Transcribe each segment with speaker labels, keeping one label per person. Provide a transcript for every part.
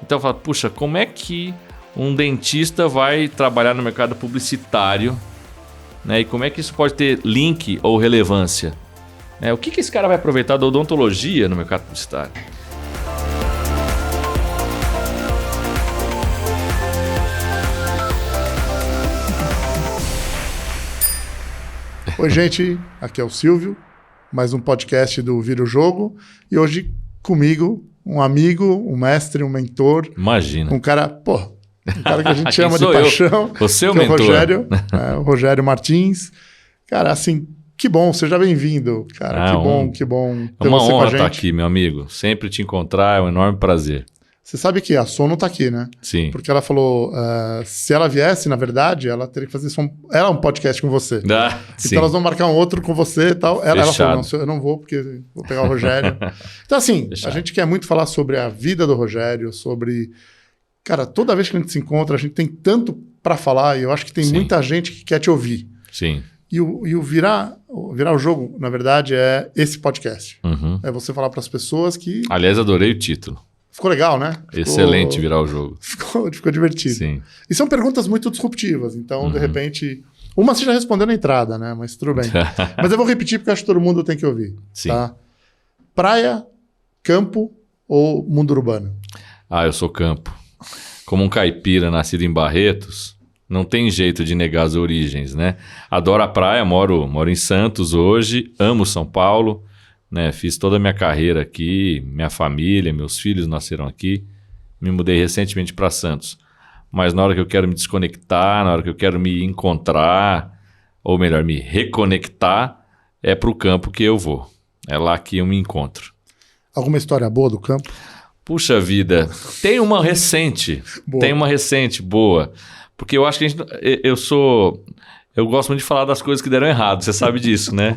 Speaker 1: Então eu falo, puxa, como é que um dentista vai trabalhar no mercado publicitário, né? E como é que isso pode ter link ou relevância? O que esse cara vai aproveitar da odontologia no mercado publicitário?
Speaker 2: Oi, gente, aqui é o Silvio, mais um podcast do Vira o Jogo, e hoje comigo um amigo, um mestre, um mentor.
Speaker 1: Imagina.
Speaker 2: Um cara que a gente chama de paixão.
Speaker 1: Você é o
Speaker 2: mentor. O Rogério Martins. Cara, assim, que bom, seja bem-vindo. Cara, que bom
Speaker 1: ter você com a gente. É uma honra estar aqui, meu amigo. Sempre te encontrar, é um enorme prazer.
Speaker 2: Você sabe que a Sono tá aqui, né?
Speaker 1: Sim.
Speaker 2: Porque ela falou, se ela viesse, na verdade, ela teria que fazer um podcast com você. Então elas vão marcar um outro com você e tal. Ela falou, não, eu não vou porque vou pegar o Rogério. Então assim, a gente quer muito falar sobre a vida do Rogério, sobre... Cara, toda vez que a gente se encontra, a gente tem tanto para falar e eu acho que tem muita gente que quer te ouvir.
Speaker 1: Sim.
Speaker 2: E o virar o jogo, na verdade, é esse podcast.
Speaker 1: Uhum.
Speaker 2: É você falar para as pessoas que...
Speaker 1: Aliás, adorei o título.
Speaker 2: Ficou legal, né?
Speaker 1: Excelente virar o jogo.
Speaker 2: Ficou divertido.
Speaker 1: Sim.
Speaker 2: E são perguntas muito disruptivas. Então, de repente... Uma você já respondeu na entrada, né? Mas tudo bem. Mas eu vou repetir porque acho que todo mundo tem que ouvir.
Speaker 1: Sim.
Speaker 2: Tá? Praia, campo ou mundo urbano?
Speaker 1: Eu sou campo. Como um caipira nascido em Barretos, não tem jeito de negar as origens, né? Adoro a praia, moro em Santos hoje, amo São Paulo, né? Fiz toda a minha carreira aqui, minha família, meus filhos nasceram aqui. Me mudei recentemente para Santos. Mas na hora que eu quero me desconectar, na hora que eu quero me encontrar, ou melhor, me reconectar, é para o campo que eu vou. É lá que eu me encontro.
Speaker 2: Alguma história boa do campo?
Speaker 1: Puxa vida, tem uma recente. Boa. Porque eu acho que eu gosto muito de falar das coisas que deram errado, você sabe disso, né?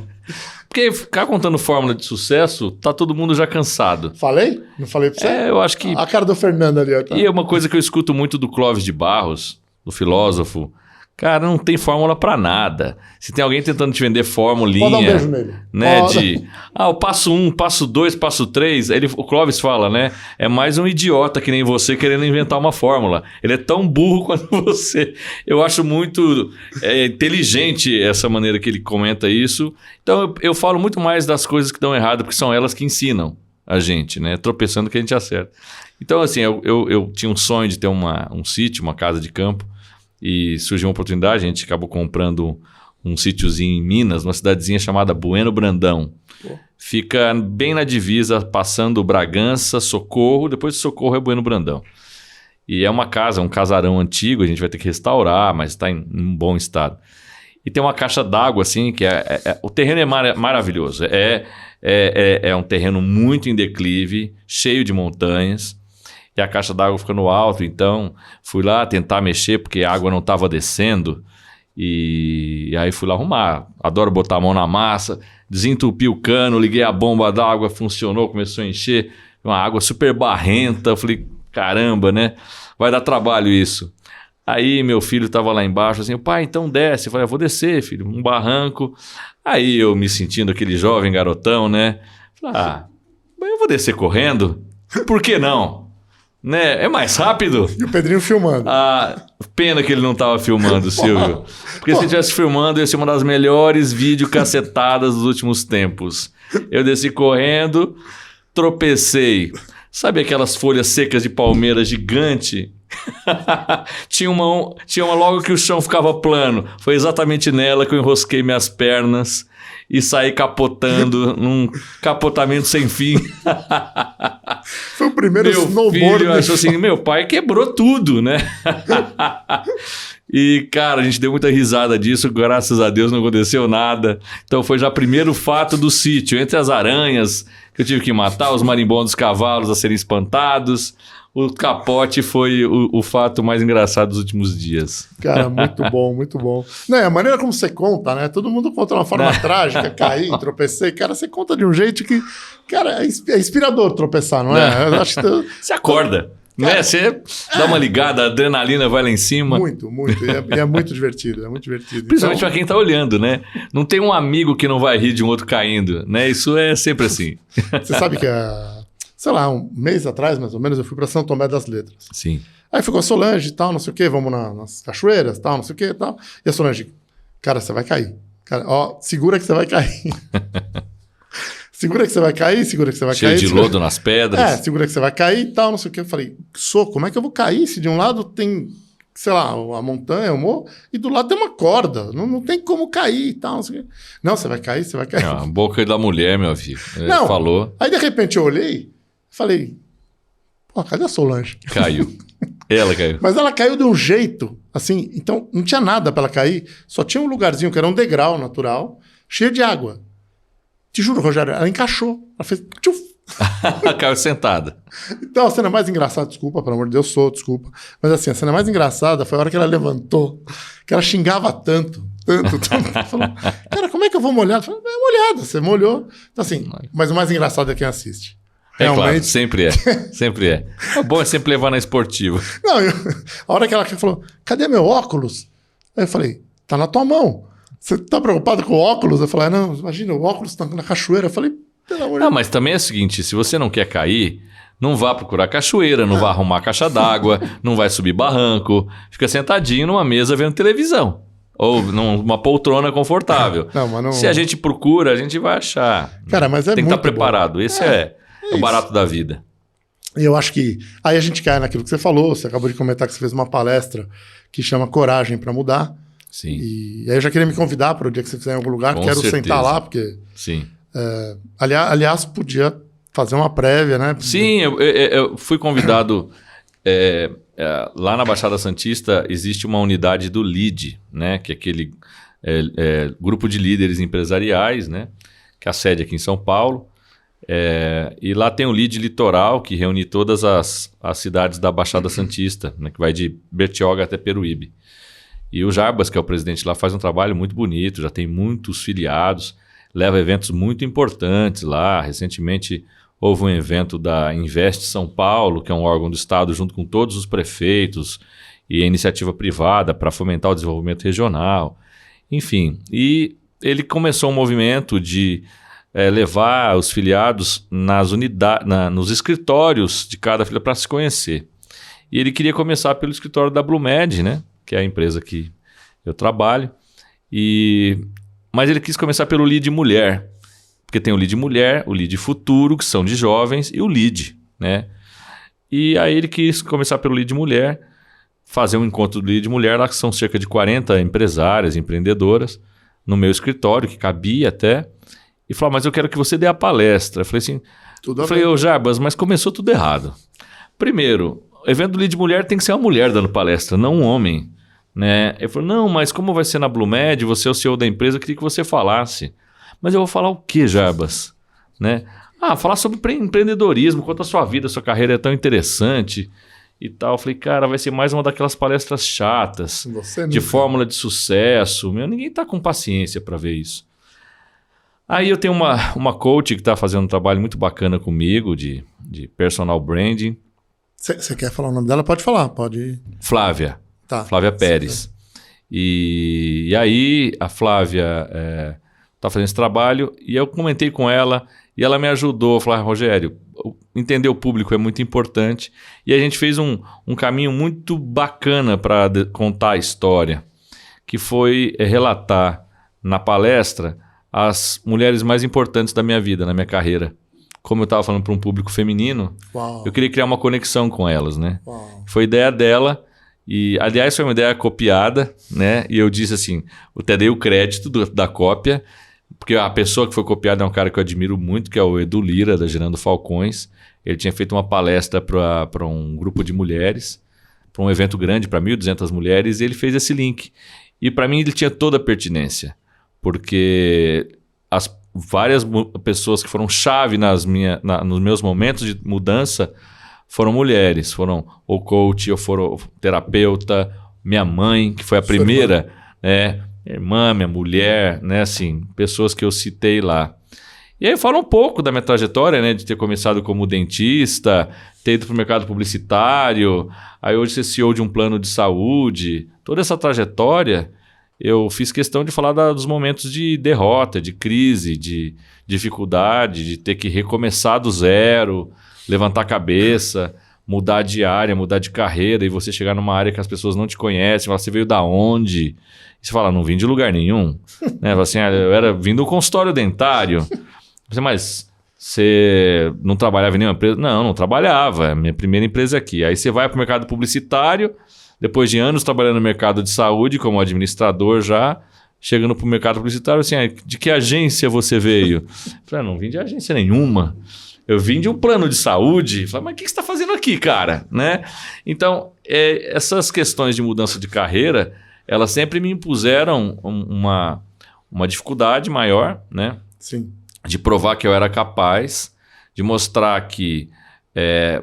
Speaker 1: Porque ficar contando fórmula de sucesso, tá todo mundo já cansado.
Speaker 2: Falei? Não falei pra você?
Speaker 1: Eu acho que...
Speaker 2: A cara do Fernando ali. Tá?
Speaker 1: E é uma coisa que eu escuto muito do Clóvis de Barros, do filósofo. Cara, não tem fórmula pra nada. Se tem alguém tentando te vender formulinha...
Speaker 2: Pode dar um beijo nele.
Speaker 1: Né, o passo 1, passo 2, passo 3... O Clóvis fala, né? É mais um idiota que nem você querendo inventar uma fórmula. Ele é tão burro quanto você. Eu acho muito inteligente essa maneira que ele comenta isso. Então, eu falo muito mais das coisas que dão errado, porque são elas que ensinam a gente, né? Tropeçando que a gente acerta. Então, assim, eu tinha um sonho de ter um sítio, uma casa de campo. E surgiu uma oportunidade, a gente acabou comprando um sítiozinho em Minas, uma cidadezinha chamada Bueno Brandão. Fica bem na divisa, passando Bragança, Socorro, depois de Socorro é Bueno Brandão. E é uma casa, um casarão antigo, a gente vai ter que restaurar, mas está em um bom estado. E tem uma caixa d'água, assim, que o terreno é maravilhoso. É um terreno muito em declive, cheio de montanhas. E a caixa d'água fica no alto, então fui lá tentar mexer porque a água não estava descendo e aí fui lá arrumar. Adoro botar a mão na massa, desentupi o cano, liguei a bomba d'água, funcionou, começou a encher, uma água super barrenta. Eu falei, caramba, né? Vai dar trabalho isso. Aí meu filho estava lá embaixo, assim, pai, então desce. Eu falei, eu vou descer, filho, um barranco. Aí eu me sentindo aquele jovem garotão, né? Falei, mas eu vou descer correndo? Por que não? Né? É mais rápido.
Speaker 2: E o Pedrinho filmando.
Speaker 1: Pena que ele não estava filmando, Silvio. Porque se ele estivesse filmando, ia ser uma das melhores videocassetadas dos últimos tempos. Eu desci correndo, tropecei. Sabe aquelas folhas secas de palmeira gigante? Tinha uma logo que o chão ficava plano. Foi exatamente nela que eu enrosquei minhas pernas e saí capotando num capotamento sem fim.
Speaker 2: Foi o primeiro snowboard.
Speaker 1: Meu filho achou assim, meu pai quebrou tudo, né? E, cara, a gente deu muita risada disso, graças a Deus não aconteceu nada. Então foi já o primeiro fato do sítio. Entre as aranhas que eu tive que matar, os marimbondos cavalos a serem espantados, o capote foi o fato mais engraçado dos últimos dias.
Speaker 2: Cara, muito bom, muito bom. Não, a maneira como você conta, né? Todo mundo conta de uma forma trágica, caí, tropecei. Cara, você conta de um jeito que... Cara, é inspirador tropeçar, não é? Eu acho que
Speaker 1: você acorda, né? Você dá uma ligada, a adrenalina vai lá em cima.
Speaker 2: Muito, muito. E é muito divertido, é muito divertido.
Speaker 1: Principalmente para quem tá olhando, né? Não tem um amigo que não vai rir de um outro caindo, né? Isso é sempre assim.
Speaker 2: Você sabe que sei lá, um mês atrás, mais ou menos, eu fui para São Tomé das Letras.
Speaker 1: Sim.
Speaker 2: Aí ficou a Solange e tal, não sei o quê, vamos nas cachoeiras, tal, não sei o quê e tal. E a Solange, cara, você vai cair. Cara, ó, segura que você vai cair. Segura que você vai cair, segura que você vai cair.
Speaker 1: Cheio de lodo nas pedras.
Speaker 2: Segura que você vai cair e tal, não sei o quê. Eu falei, como é que eu vou cair se de um lado tem, sei lá, a montanha, o morro, e do lado tem uma corda. Não tem como cair e tal, não sei o quê. Não, você vai cair, você vai cair.
Speaker 1: A boca da mulher, meu amigo. Não, falou.
Speaker 2: Aí, de repente, eu olhei, falei, pô, cadê a Solange?
Speaker 1: Caiu. Ela caiu.
Speaker 2: Mas ela caiu de um jeito, assim, então não tinha nada para ela cair, só tinha um lugarzinho que era um degrau natural, cheio de água. Te juro, Rogério, ela encaixou. Ela fez... Tchuf.
Speaker 1: Caiu sentada. Então,
Speaker 2: a cena mais engraçada, desculpa, pelo amor de Deus, desculpa. Mas assim, a cena mais engraçada foi a hora que ela levantou, que ela xingava tanto. Falou, cara, como é que eu vou molhar? Eu falei, molhada, você molhou. Então assim, mas o mais engraçado é quem assiste.
Speaker 1: Realmente. Claro, sempre é. Sempre é. O bom é sempre levar na esportiva.
Speaker 2: Não, a hora que ela falou, cadê meu óculos? Aí eu falei, tá na tua mão. Você tá preocupado com o óculos? Eu falei, não, imagina, o óculos tá na cachoeira. Eu falei, pelo amor de Deus.
Speaker 1: Mas também é o seguinte, se você não quer cair, não vá procurar cachoeira, não vá arrumar caixa d'água, não vai subir barranco, fica sentadinho numa mesa vendo televisão. Ou numa poltrona confortável. Não... Se a gente procura, a gente vai achar.
Speaker 2: Cara, mas
Speaker 1: tem que estar preparado. Esse é o barato da vida.
Speaker 2: E eu acho que aí a gente cai naquilo que você falou. Você acabou de comentar que você fez uma palestra que chama Coragem para Mudar.
Speaker 1: Sim.
Speaker 2: E aí eu já queria me convidar para o dia que você fizer em algum lugar. Quero sentar lá, porque...
Speaker 1: Sim.
Speaker 2: Aliás, podia fazer uma prévia, né?
Speaker 1: Sim, eu fui convidado... lá na Baixada Santista existe uma unidade do LEAD, né? Que é aquele grupo de líderes empresariais, né? Que é a sede aqui em São Paulo. E lá tem o LEAD Litoral, que reúne todas as cidades da Baixada Santista, né? Que vai de Bertioga até Peruíbe. E o Jarbas, que é o presidente lá, faz um trabalho muito bonito, já tem muitos filiados, leva eventos muito importantes lá. Recentemente houve um evento da Invest São Paulo, que é um órgão do Estado, junto com todos os prefeitos e a iniciativa privada para fomentar o desenvolvimento regional. Enfim, e ele começou um movimento de levar os filiados nos escritórios de cada filiado para se conhecer. E ele queria começar pelo escritório da Blumed, né? Que é a empresa que eu trabalho. Mas ele quis começar pelo LEAD Mulher. Porque tem o LEAD Mulher, o LEAD Futuro, que são de jovens, e o LEAD, né? E aí ele quis começar pelo LEAD Mulher, fazer um encontro do LEAD Mulher, lá que são cerca de 40 empresárias, empreendedoras, no meu escritório, que cabia até, e falou, mas eu quero que você dê a palestra. Eu falei assim, ô Jarbas, mas começou tudo errado. Primeiro, o evento do LEAD Mulher tem que ser uma mulher dando palestra, não um homem, né? Ele falou, não, mas como vai ser na Blumed, você é o CEO da empresa, eu queria que você falasse. Mas eu vou falar o quê, Jarbas? Né? Falar sobre empreendedorismo, quanto a sua vida, a sua carreira é tão interessante e tal. Eu falei, cara, vai ser mais uma daquelas palestras chatas, de fórmula de sucesso. Ninguém tá com paciência para ver isso. Aí eu tenho uma coach que está fazendo um trabalho muito bacana comigo, de personal branding.
Speaker 2: Você quer falar o nome dela? Pode falar, pode.
Speaker 1: Flávia.
Speaker 2: Tá.
Speaker 1: Flávia Pérez. E aí a Flávia... está fazendo esse trabalho, e eu comentei com ela, e ela me ajudou a falar, Rogério, entender o público é muito importante, e a gente fez um caminho muito bacana para contar a história, que foi relatar na palestra as mulheres mais importantes da minha vida, na minha carreira. Como eu estava falando para um público feminino, eu queria criar uma conexão com elas, né? Foi ideia dela. E, aliás, foi uma ideia copiada, né? E eu disse assim, eu até dei o crédito da cópia, porque a pessoa que foi copiada é um cara que eu admiro muito, que é o Edu Lira, da Gerando Falcões. Ele tinha feito uma palestra para um grupo de mulheres, para um evento grande, para 1.200 mulheres, e ele fez esse link. E para mim ele tinha toda a pertinência, porque as várias pessoas que foram chave nos meus momentos de mudança foram mulheres, foram ou coach, ou foram terapeuta, minha mãe, que foi a primeira, né? Minha irmã, minha mulher, né? Assim, pessoas que eu citei lá. E aí eu falo um pouco da minha trajetória, né? De ter começado como dentista, ter ido para o mercado publicitário, aí hoje ser CEO de um plano de saúde. Toda essa trajetória, eu fiz questão de falar dos momentos de derrota, de crise, de dificuldade, de ter que recomeçar do zero, levantar a cabeça, mudar de área, mudar de carreira, e você chegar numa área que as pessoas não te conhecem, você veio da onde? E você fala, não vim de lugar nenhum. Né? Assim, eu vim do consultório dentário. Mas você não trabalhava em nenhuma empresa? Não trabalhava. É a minha primeira empresa aqui. Aí você vai para o mercado publicitário, depois de anos trabalhando no mercado de saúde, como administrador já, chegando para o mercado publicitário, assim, de que agência você veio? Eu falei, não vim de agência nenhuma. Eu vim de um plano de saúde. Falei, mas o que você está fazendo aqui, cara? Né? Então, essas questões de mudança de carreira, elas sempre me impuseram uma dificuldade maior, né?
Speaker 2: Sim.
Speaker 1: De provar que eu era capaz, de mostrar que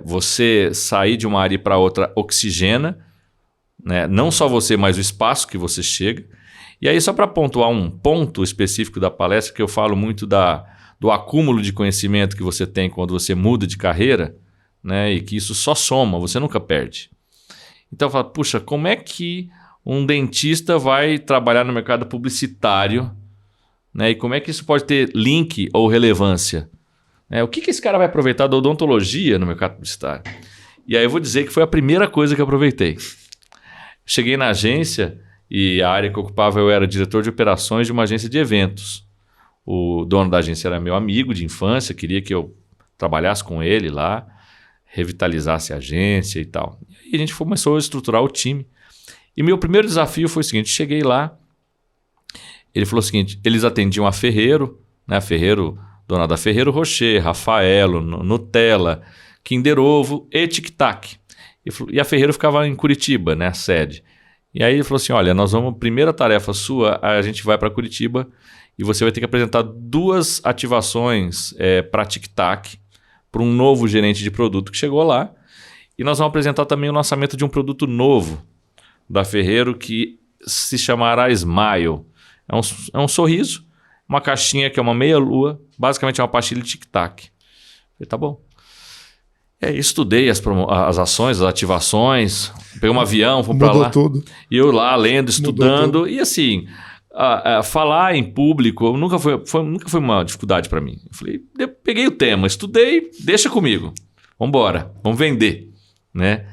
Speaker 1: você sair de uma área para outra oxigena, né? Não só você, mas o espaço que você chega. E aí, só para pontuar um ponto específico da palestra, que eu falo muito do acúmulo de conhecimento que você tem quando você muda de carreira, né? E que isso só soma, você nunca perde. Então eu falo, puxa, como é que um dentista vai trabalhar no mercado publicitário, né? E como é que isso pode ter link ou relevância? O que esse cara vai aproveitar da odontologia no mercado publicitário? E aí eu vou dizer que foi a primeira coisa que eu aproveitei. Cheguei na agência e a área que eu ocupava, eu era diretor de operações de uma agência de eventos. O dono da agência era meu amigo de infância, queria que eu trabalhasse com ele lá, revitalizasse a agência e tal. E aí a gente começou a estruturar o time. E meu primeiro desafio foi o seguinte, cheguei lá, ele falou o seguinte, eles atendiam a Ferrero, né? Ferrero, dona da Ferrero Rocher, Rafaelo, Nutella, Kinder Ovo e Tic Tac. E a Ferrero ficava em Curitiba, né? A sede. E aí ele falou assim, olha, primeira tarefa sua, a gente vai para Curitiba e você vai ter que apresentar 2 ativações para Tic Tac, para um novo gerente de produto que chegou lá. E nós vamos apresentar também o lançamento de um produto novo da Ferrero que se chamará Smile. É um sorriso, uma caixinha que é uma meia-lua, basicamente é uma pastilha de Tic Tac. Falei, tá bom. Estudei as ações, as ativações, peguei um avião, fui para lá.
Speaker 2: Mudou tudo.
Speaker 1: E eu lá lendo, estudando. E assim, falar em público nunca foi uma dificuldade para mim. Eu falei, peguei o tema, estudei, deixa comigo. Vamos embora, vamos vender. Né?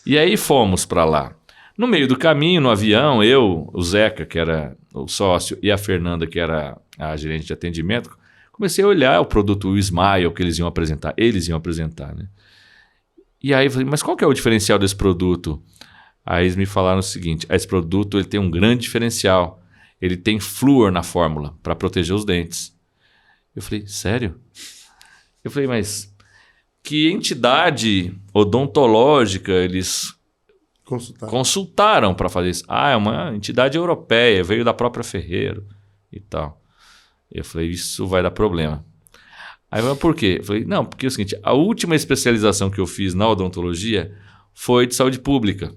Speaker 1: E aí fomos para lá. No meio do caminho, no avião, eu, o Zeca, que era o sócio, e a Fernanda, que era a gerente de atendimento, comecei a olhar o produto, o Smile, que eles iam apresentar. Né? E aí eu falei, mas qual que é o diferencial desse produto? Aí eles me falaram o seguinte, esse produto ele tem um grande diferencial. Ele tem flúor na fórmula para proteger os dentes. Eu falei, sério? Eu falei, mas que entidade odontológica eles consultaram para fazer isso? É uma entidade europeia, veio da própria Ferrero e tal. Eu falei, isso vai dar problema. Aí, mas por quê? Eu falei, não, porque é o seguinte, a última especialização que eu fiz na odontologia foi de saúde pública.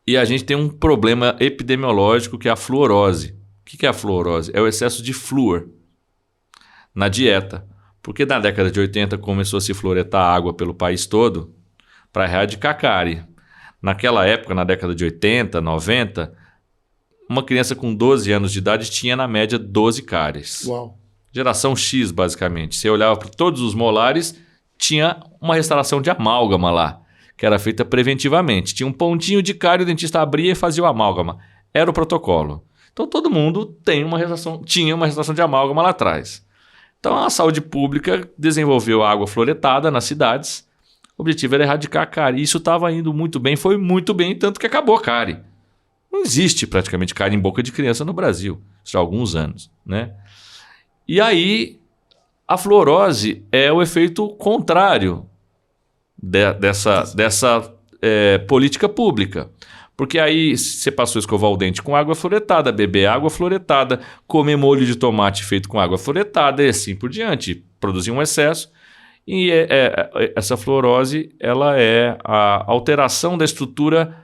Speaker 1: E a gente tem um problema epidemiológico que é a fluorose. O que é a fluorose? É o excesso de flúor na dieta. Porque na década de 80 começou a se fluoretar água pelo país todo para erradicar cárie. Naquela época, na década de 80, 90, uma criança com 12 anos de idade tinha na média 12 cáries.
Speaker 2: Uau.
Speaker 1: Geração X, basicamente. Você olhava para todos os molares, tinha uma restauração de amálgama lá, que era feita preventivamente. Tinha um pontinho de cárie, o dentista abria e fazia o amálgama. Era o protocolo. Então todo mundo tinha uma restauração de amálgama lá atrás. Então a saúde pública desenvolveu água fluoretada nas cidades. O objetivo era erradicar a cárie. Isso estava indo muito bem, foi muito bem, tanto que acabou a cárie. Não existe praticamente cárie em boca de criança no Brasil, já há alguns anos, né? E aí, a fluorose é o efeito contrário dessa política pública. Porque aí você passou a escovar o dente com água fluoretada, beber água fluoretada, comer molho de tomate feito com água fluoretada e assim por diante. Produzir um excesso. E essa fluorose ela é a alteração da estrutura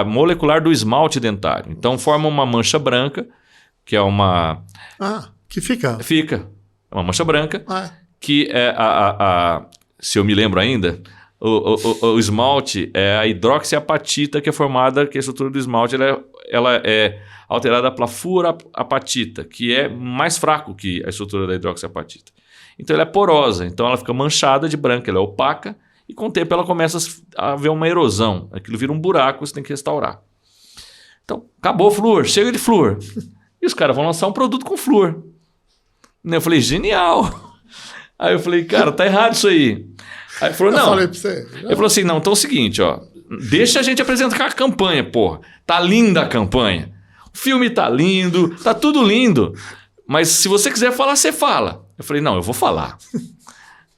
Speaker 1: molecular do esmalte dentário. Então forma uma mancha branca, que é uma...
Speaker 2: que fica?
Speaker 1: Fica. É uma mancha branca, que é se eu me lembro ainda, o esmalte é a hidroxiapatita que é formada, que a estrutura do esmalte ela é alterada pela fluorapatita, que é mais fraco que a estrutura da hidroxiapatita. Então ela é porosa, então ela fica manchada de branco, ela é opaca e com o tempo ela começa a haver uma erosão. Aquilo vira um buraco, você tem que restaurar. Então, acabou o flúor, chega de flúor. E os caras vão lançar um produto com flúor. Eu falei, genial. Aí eu falei, cara, tá errado isso aí. Aí ele falou, não. Eu falei pra você. Ele falou assim, não, então é o seguinte, ó. Deixa a gente apresentar a campanha, porra. Tá linda a campanha. O filme tá lindo, tá tudo lindo. Mas se você quiser falar, você fala. Eu falei, não, eu vou falar.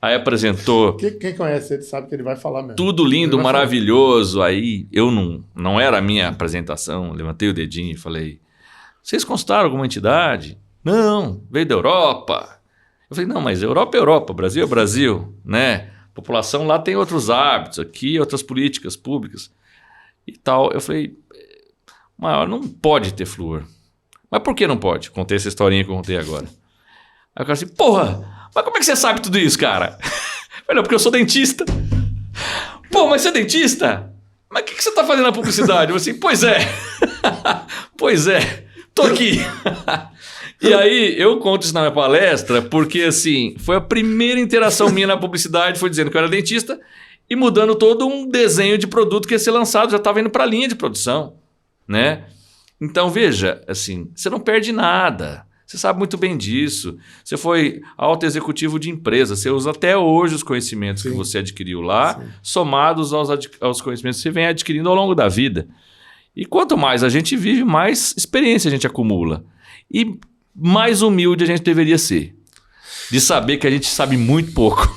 Speaker 1: Aí apresentou.
Speaker 2: Quem conhece ele sabe que ele vai falar mesmo.
Speaker 1: Tudo lindo, maravilhoso. Falar. Aí eu não era a minha apresentação. Levantei o dedinho e falei, vocês consultaram alguma entidade? Não, veio da Europa. Eu falei, não, mas Europa é Europa, Brasil é Brasil, né? A população lá tem outros hábitos, aqui outras políticas públicas e tal. Eu falei, mas não pode ter flúor. Mas por que não pode? Contei essa historinha que eu contei agora. Aí o cara assim, porra, mas como é que você sabe tudo isso, cara? Eu falei, não, porque eu sou dentista. Pô, mas você é dentista? Mas o que você tá fazendo na publicidade? Eu assim, pois é. Pois é, tô aqui. E aí, eu conto isso na minha palestra porque, assim, foi a primeira interação minha na publicidade, foi dizendo que eu era dentista e mudando todo um desenho de produto que ia ser lançado, já estava indo para a linha de produção, né? Então, veja, assim, você não perde nada, você sabe muito bem disso, você foi alto executivo de empresa, você usa até hoje os conhecimentos que você adquiriu lá, somados aos conhecimentos que você vem adquirindo ao longo da vida. E quanto mais a gente vive, mais experiência a gente acumula. E mais humilde a gente deveria ser. De saber que a gente sabe muito pouco.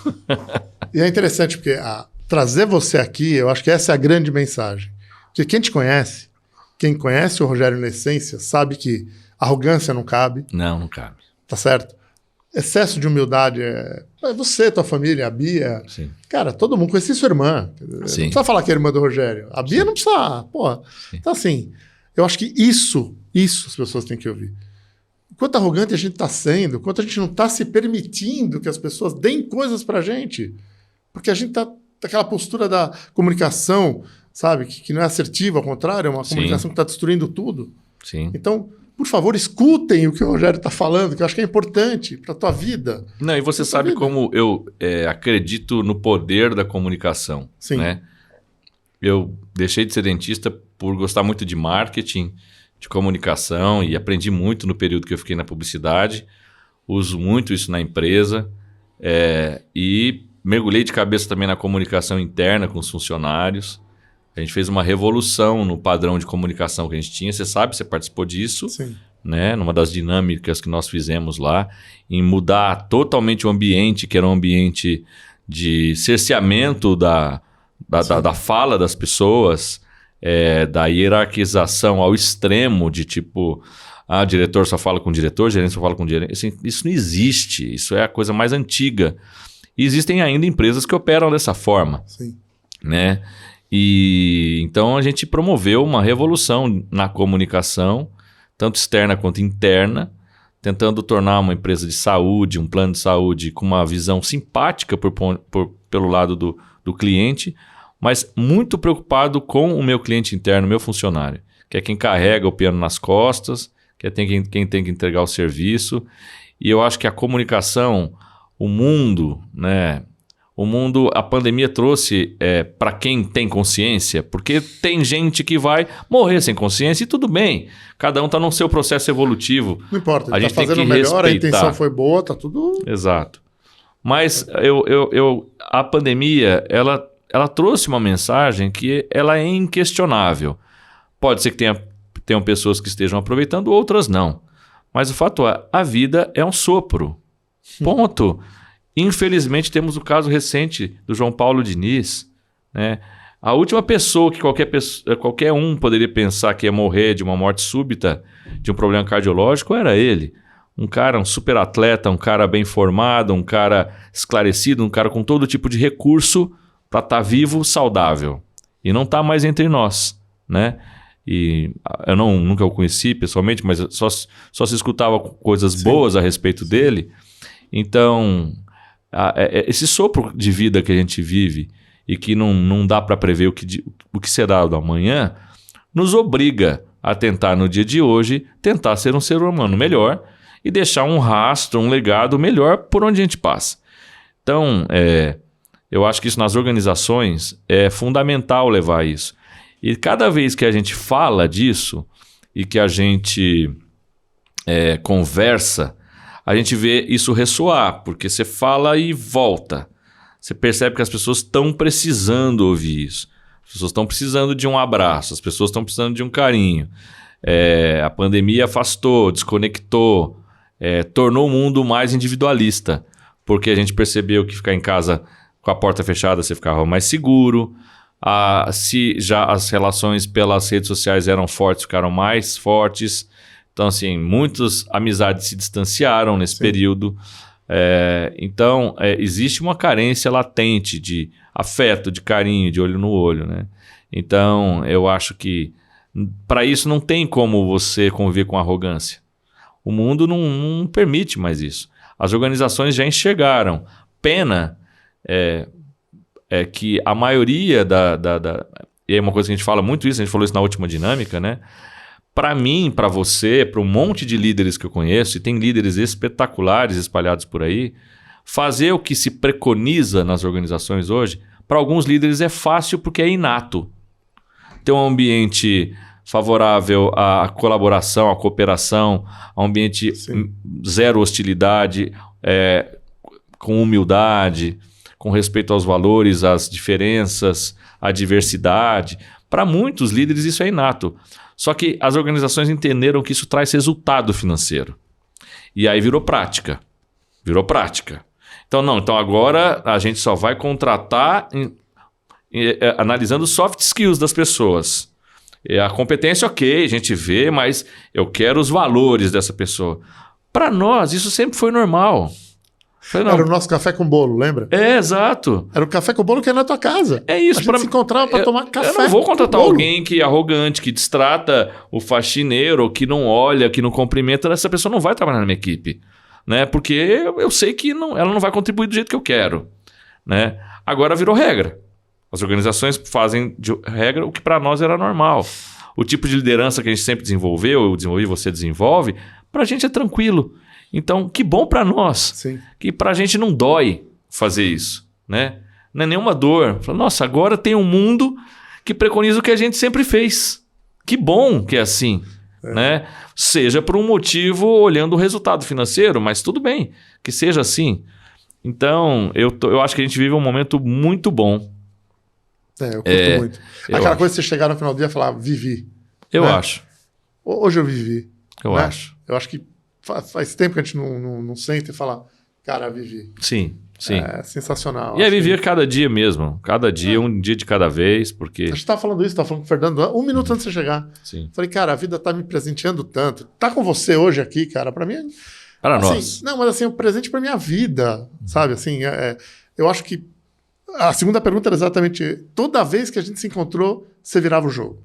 Speaker 2: E é interessante porque trazer você aqui, eu acho que essa é a grande mensagem. Porque quem te conhece, quem conhece o Rogério na essência, sabe que arrogância não cabe.
Speaker 1: Não cabe.
Speaker 2: Tá certo? Excesso de humildade é você, tua família, a Bia.
Speaker 1: Sim.
Speaker 2: Cara, todo mundo conhecia sua irmã. Sim. Não precisa falar que é irmã do Rogério. A Bia não precisa. Porra. Então, assim, eu acho que isso as pessoas têm que ouvir. Quanto arrogante a gente está sendo, quanto a gente não está se permitindo que as pessoas deem coisas para a gente. Porque a gente está naquela postura da comunicação, sabe? Que não é assertiva, ao contrário, é uma comunicação que está destruindo tudo.
Speaker 1: Sim.
Speaker 2: Então, por favor, escutem o que o Rogério está falando, que eu acho que é importante para a tua vida.
Speaker 1: Não, e você sabe como eu acredito no poder da comunicação.
Speaker 2: Sim.
Speaker 1: Né? Eu deixei de ser dentista por gostar muito de marketing, de comunicação, e aprendi muito no período que eu fiquei na publicidade. Uso muito isso na empresa e mergulhei de cabeça também na comunicação interna com os funcionários. A gente fez uma revolução no padrão de comunicação que a gente tinha. Você sabe, você participou disso.
Speaker 2: Sim.
Speaker 1: Né? Numa das dinâmicas que nós fizemos lá, em mudar totalmente o ambiente, que era um ambiente de cerceamento da fala das pessoas, da hierarquização ao extremo de tipo, diretor só fala com diretor, gerente só fala com gerente. Assim, isso não existe, isso é a coisa mais antiga. E existem ainda empresas que operam dessa forma.
Speaker 2: Sim.
Speaker 1: Né? E então a gente promoveu uma revolução na comunicação, tanto externa quanto interna, tentando tornar uma empresa de saúde, um plano de saúde com uma visão simpática pelo lado do cliente, mas muito preocupado com o meu cliente interno, meu funcionário, que é quem carrega o piano nas costas, que é quem tem que entregar o serviço. E eu acho que a comunicação, o mundo, né? A pandemia trouxe para quem tem consciência, porque tem gente que vai morrer sem consciência e tudo bem. Cada um está no seu processo evolutivo.
Speaker 2: Não importa,
Speaker 1: a gente
Speaker 2: está fazendo melhor, respeitar. A intenção foi boa, tá tudo...
Speaker 1: Exato. Mas a pandemia, ela trouxe uma mensagem que ela é inquestionável. Pode ser que tenham pessoas que estejam aproveitando, outras não. Mas o fato é, a vida é um sopro. Ponto. Infelizmente, temos o caso recente do João Paulo Diniz, né? A última pessoa que qualquer um poderia pensar que ia morrer de uma morte súbita de um problema cardiológico era ele. Um cara, um super atleta, um cara bem formado, um cara esclarecido, um cara com todo tipo de recurso para estar vivo, saudável. E não está mais entre nós, né? E eu nunca o conheci pessoalmente, mas só se escutava coisas boas a respeito dele. Então... esse sopro de vida que a gente vive e que não dá para prever o que será do amanhã, nos obriga a tentar no dia de hoje, tentar ser um ser humano melhor e deixar um rastro, um legado melhor por onde a gente passa. Então, eu acho que isso nas organizações é fundamental levar isso. E cada vez que a gente fala disso e que a gente conversa, a gente vê isso ressoar, porque você fala e volta. Você percebe que as pessoas estão precisando ouvir isso. As pessoas estão precisando de um abraço, as pessoas estão precisando de um carinho. A pandemia afastou, desconectou, tornou o mundo mais individualista, porque a gente percebeu que ficar em casa com a porta fechada você ficava mais seguro. Se já as relações pelas redes sociais eram fortes, ficaram mais fortes. Então, assim, muitas amizades se distanciaram nesse período. Então, existe uma carência latente de afeto, de carinho, de olho no olho, né? Então, eu acho que para isso não tem como você conviver com arrogância. O mundo não permite mais isso. As organizações já enxergaram. Pena que a maioria e é uma coisa que a gente fala muito isso, a gente falou isso na última dinâmica, né? Para mim, para você, para um monte de líderes que eu conheço, e tem líderes espetaculares espalhados por aí, fazer o que se preconiza nas organizações hoje, para alguns líderes é fácil porque é inato. Ter um ambiente favorável à colaboração, à cooperação, a um ambiente zero hostilidade, com humildade, com respeito aos valores, às diferenças, à diversidade. Para muitos líderes isso é inato. Só que as organizações entenderam que isso traz resultado financeiro. E aí virou prática. Então agora a gente só vai contratar analisando soft skills das pessoas. A competência, ok, a gente vê, mas eu quero os valores dessa pessoa. Para nós, isso sempre foi normal.
Speaker 2: Era o nosso café com bolo, lembra?
Speaker 1: Exato.
Speaker 2: Era o café com bolo que era na tua casa.
Speaker 1: É isso.
Speaker 2: A gente se encontrava para tomar café.
Speaker 1: Eu não vou contratar alguém que é arrogante, que destrata o faxineiro, que não olha, que não cumprimenta. Essa pessoa não vai trabalhar na minha equipe, né? Porque eu sei que ela não vai contribuir do jeito que eu quero, né? Agora virou regra. As organizações fazem de regra o que para nós era normal. O tipo de liderança que a gente sempre desenvolveu, eu desenvolvi, você desenvolve, para a gente é tranquilo. Então, que bom para nós.
Speaker 2: Sim.
Speaker 1: Que para a gente não dói fazer isso, né? Não é nenhuma dor. Nossa, agora tem um mundo que preconiza o que a gente sempre fez. Que bom que é assim, né? Seja por um motivo olhando o resultado financeiro, mas tudo bem, que seja assim. Então, eu acho que a gente vive um momento muito bom.
Speaker 2: Eu curto muito. Aquela coisa de você chegar no final do dia e falar, vivi.
Speaker 1: Eu
Speaker 2: né?
Speaker 1: acho.
Speaker 2: Hoje eu vivi.
Speaker 1: Eu acho.
Speaker 2: Eu acho que faz tempo que a gente não senta e fala, cara, vivi.
Speaker 1: Sim.
Speaker 2: É sensacional.
Speaker 1: E é viver cada dia mesmo. Cada dia, um dia de cada vez, porque...
Speaker 2: A gente estava falando isso, estava falando com o Fernando, 1 minuto antes de você chegar.
Speaker 1: Sim.
Speaker 2: Falei, cara, a vida tá me presenteando tanto. Tá com você hoje aqui, cara, para mim...
Speaker 1: Para
Speaker 2: assim,
Speaker 1: nós.
Speaker 2: Não, mas assim, é um presente para minha vida, sabe? Assim, eu acho que a segunda pergunta era exatamente, toda vez que a gente se encontrou, você virava o jogo.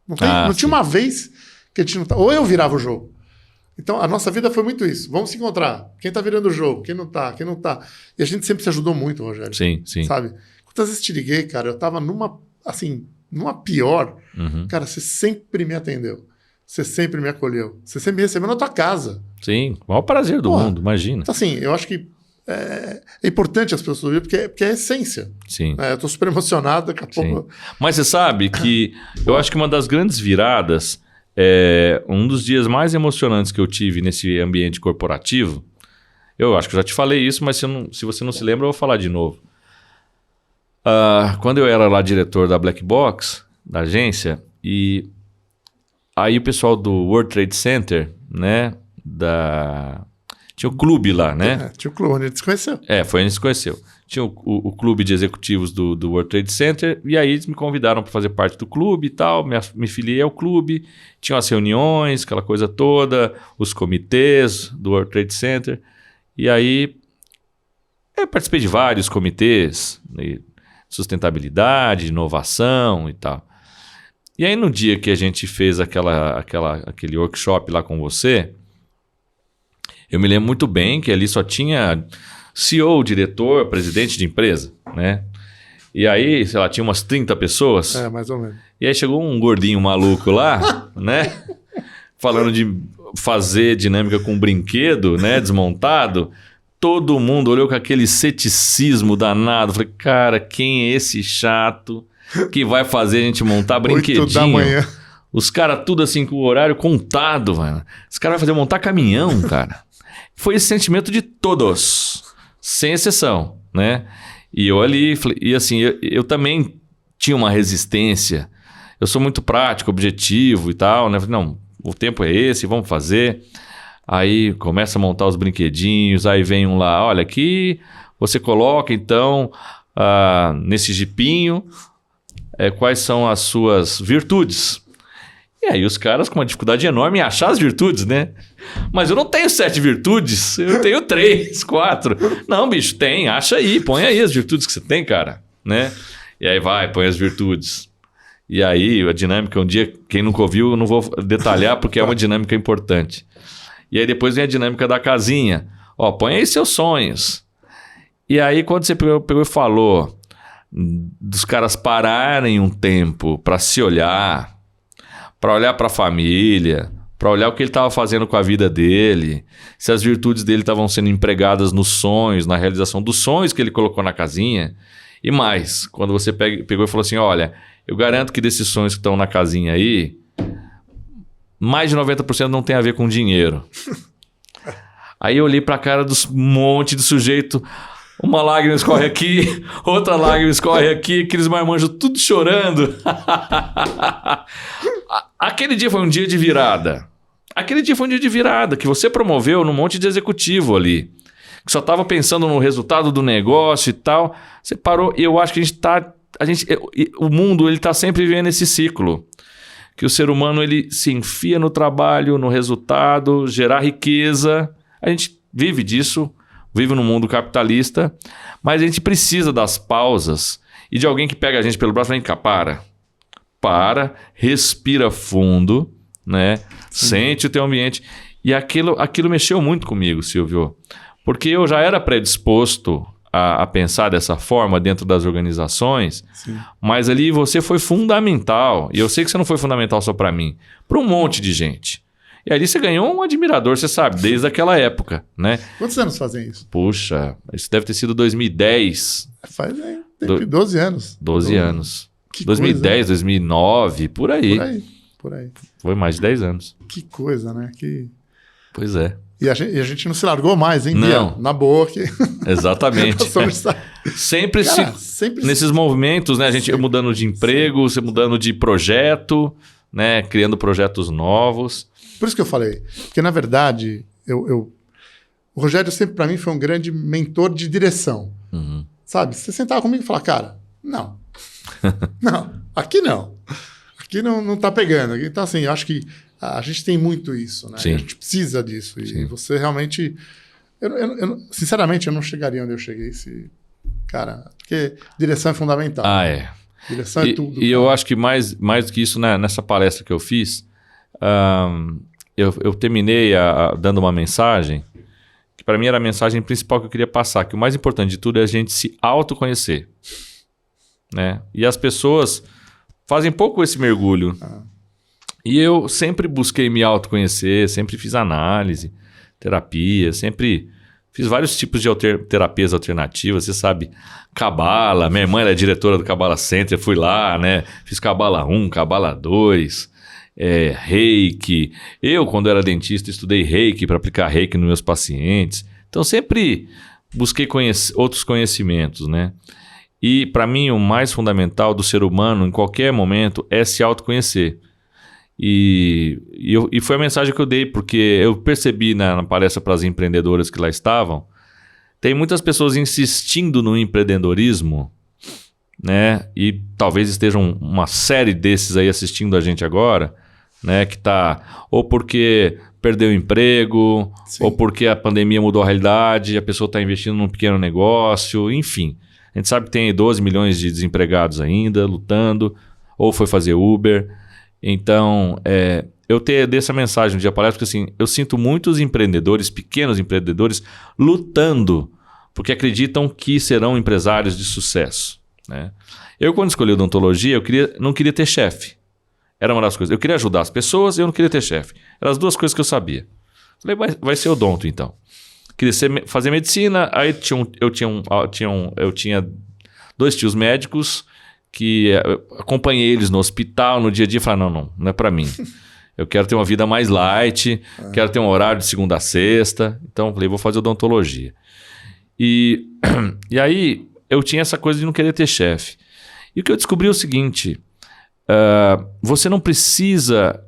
Speaker 2: Não tinha uma vez que a gente não... Ou eu virava o jogo. Então, a nossa vida foi muito isso. Vamos se encontrar. Quem tá virando o jogo? Quem não tá? E a gente sempre se ajudou muito, Rogério.
Speaker 1: Sim.
Speaker 2: Sabe? Quantas vezes te liguei, cara, eu tava numa pior. Cara, você sempre me atendeu. Você sempre me acolheu. Você sempre me recebeu na tua casa.
Speaker 1: Sim, o maior prazer do mundo, imagina.
Speaker 2: Então, assim, eu acho que é importante as pessoas ouvirem, porque é a essência.
Speaker 1: Sim.
Speaker 2: Eu tô super emocionado, daqui a pouco...
Speaker 1: Mas você sabe que eu acho que uma das grandes viradas... um dos dias mais emocionantes que eu tive nesse ambiente corporativo, eu acho que eu já te falei isso, mas se você não se lembra, eu vou falar de novo. Quando eu era lá diretor da Black Box, da agência, e aí o pessoal do World Trade Center, né, tinha o clube lá, né?
Speaker 2: Tinha o clube, onde a gente se conheceu.
Speaker 1: Foi onde a gente se conheceu. Tinha o clube de executivos do World Trade Center, e aí eles me convidaram para fazer parte do clube e tal, me filiei ao clube, tinham as reuniões, aquela coisa toda, os comitês do World Trade Center, e aí eu participei de vários comitês, de sustentabilidade, inovação e tal. E aí no dia que a gente fez aquele workshop lá com você, eu me lembro muito bem que ali só tinha... CEO, diretor, presidente de empresa, né? E aí, sei lá, tinha umas 30 pessoas.
Speaker 2: Mais ou menos.
Speaker 1: E aí chegou um gordinho maluco lá, né? Falando de fazer dinâmica com brinquedo, né, desmontado, todo mundo olhou com aquele ceticismo danado. Falei, cara, quem é esse chato que vai fazer a gente montar brinquedinho?
Speaker 2: 8 da manhã.
Speaker 1: Os caras tudo assim com o horário contado, mano. Os caras vão fazer montar caminhão, cara. Foi esse sentimento de todos, sem exceção, né? E eu ali, e assim, eu também tinha uma resistência. Eu sou muito prático, objetivo e tal, né? Não, o tempo é esse, vamos fazer. Aí começa a montar os brinquedinhos, aí vem um lá, olha, aqui você coloca então nesse jipinho quais são as suas virtudes. E aí os caras com uma dificuldade enorme em achar as virtudes, né? Mas eu não tenho 7 virtudes, eu tenho 3, 4. Não, bicho, tem, acha aí, põe aí as virtudes que você tem, cara, né? E aí põe as virtudes. E aí a dinâmica, um dia, quem nunca ouviu, eu não vou detalhar porque é uma dinâmica importante. E aí depois vem a dinâmica da casinha. Ó, põe aí seus sonhos. E aí quando você pegou e falou dos caras pararem um tempo para se olhar, para olhar para a família, para olhar o que ele estava fazendo com a vida dele, se as virtudes dele estavam sendo empregadas nos sonhos, na realização dos sonhos que ele colocou na casinha. E mais, quando você pegou e falou assim, olha, eu garanto que desses sonhos que estão na casinha aí, mais de 90% não tem a ver com dinheiro. Aí eu olhei pra cara dos monte de sujeito, uma lágrima escorre aqui, outra lágrima escorre aqui, aqueles marmanjos tudo chorando. Aquele dia foi um dia de virada. Aquele dia foi um dia de virada que você promoveu num monte de executivo ali, que só estava pensando no resultado do negócio e tal. Você parou e eu acho que o mundo ele tá sempre vivendo esse ciclo. Que o ser humano ele se enfia no trabalho, no resultado, gerar riqueza. A gente vive disso, vive no mundo capitalista, mas a gente precisa das pausas e de alguém que pega a gente pelo braço e vem cá, para, respira fundo, né? Sente o teu ambiente. E aquilo mexeu muito comigo, Silvio, porque eu já era predisposto a pensar dessa forma dentro das organizações, sim, mas ali você foi fundamental. E eu sei que você não foi fundamental só para mim, para um monte de gente. E ali você ganhou um admirador, você sabe, desde aquela época, né?
Speaker 2: Quantos anos fazem isso?
Speaker 1: Puxa, isso deve ter sido 2010.
Speaker 2: Faz 12 anos.
Speaker 1: 12 anos.
Speaker 2: Que
Speaker 1: 2010,
Speaker 2: coisa,
Speaker 1: 2009, por aí.
Speaker 2: Por aí.
Speaker 1: Foi mais de 10 anos.
Speaker 2: Que coisa, né?
Speaker 1: Pois é.
Speaker 2: E a gente não se largou mais, hein,
Speaker 1: não.
Speaker 2: Bia? Na boa.
Speaker 1: Exatamente. Sempre nesses movimentos, né? A gente mudando de emprego, você mudando de projeto, né? Criando projetos novos.
Speaker 2: Por isso que eu falei. Porque, na verdade, o Rogério sempre, para mim, foi um grande mentor de direção.
Speaker 1: Uhum.
Speaker 2: Sabe? Você sentava comigo e falava, cara, não. Não, aqui não. Aqui não tá pegando. Então, assim, eu acho que a gente tem muito isso, né? A gente precisa disso. E você realmente... sinceramente, eu não chegaria onde eu cheguei se... Cara, porque direção é fundamental.
Speaker 1: É.
Speaker 2: Direção é tudo.
Speaker 1: E eu acho que mais do que isso, né, nessa palestra que eu fiz, eu terminei dando uma mensagem, que para mim era a mensagem principal que eu queria passar, que o mais importante de tudo é a gente se autoconhecer. Né? E as pessoas fazem pouco esse mergulho. E eu sempre busquei me autoconhecer, sempre fiz análise, terapia, sempre fiz vários tipos de terapias alternativas, você sabe, Cabala, minha irmã era diretora do Cabala Center, fui lá, né? Fiz Cabala 1, Cabala 2, Reiki. Eu, quando era dentista, estudei Reiki para aplicar Reiki nos meus pacientes. Então, sempre busquei outros conhecimentos, né? E, para mim, o mais fundamental do ser humano, em qualquer momento, é se autoconhecer. E foi a mensagem que eu dei, porque eu percebi na palestra para as empreendedoras que lá estavam, tem muitas pessoas insistindo no empreendedorismo, né? E talvez estejam uma série desses aí assistindo a gente agora, né? Que tá ou porque perdeu o emprego, sim, ou porque a pandemia mudou a realidade, a pessoa está investindo num pequeno negócio, enfim. A gente sabe que tem 12 milhões de desempregados ainda lutando, ou foi fazer Uber. Então, eu dei essa mensagem no dia da palestra, porque assim, eu sinto muitos empreendedores, pequenos empreendedores, lutando, porque acreditam que serão empresários de sucesso. Né? Eu, quando escolhi odontologia, não queria ter chefe. Era uma das coisas. Eu queria ajudar as pessoas e eu não queria ter chefe. Eram as 2 coisas que eu sabia. Falei, vai ser odonto, então. Queria fazer medicina, aí eu tinha 2 tios médicos que acompanhei eles no hospital, no dia a dia, e falei, não é pra mim. Eu quero ter uma vida mais light, quero ter um horário de segunda a sexta. Então, falei, vou fazer odontologia. E aí, eu tinha essa coisa de não querer ter chefe. E o que eu descobri é o seguinte, você não precisa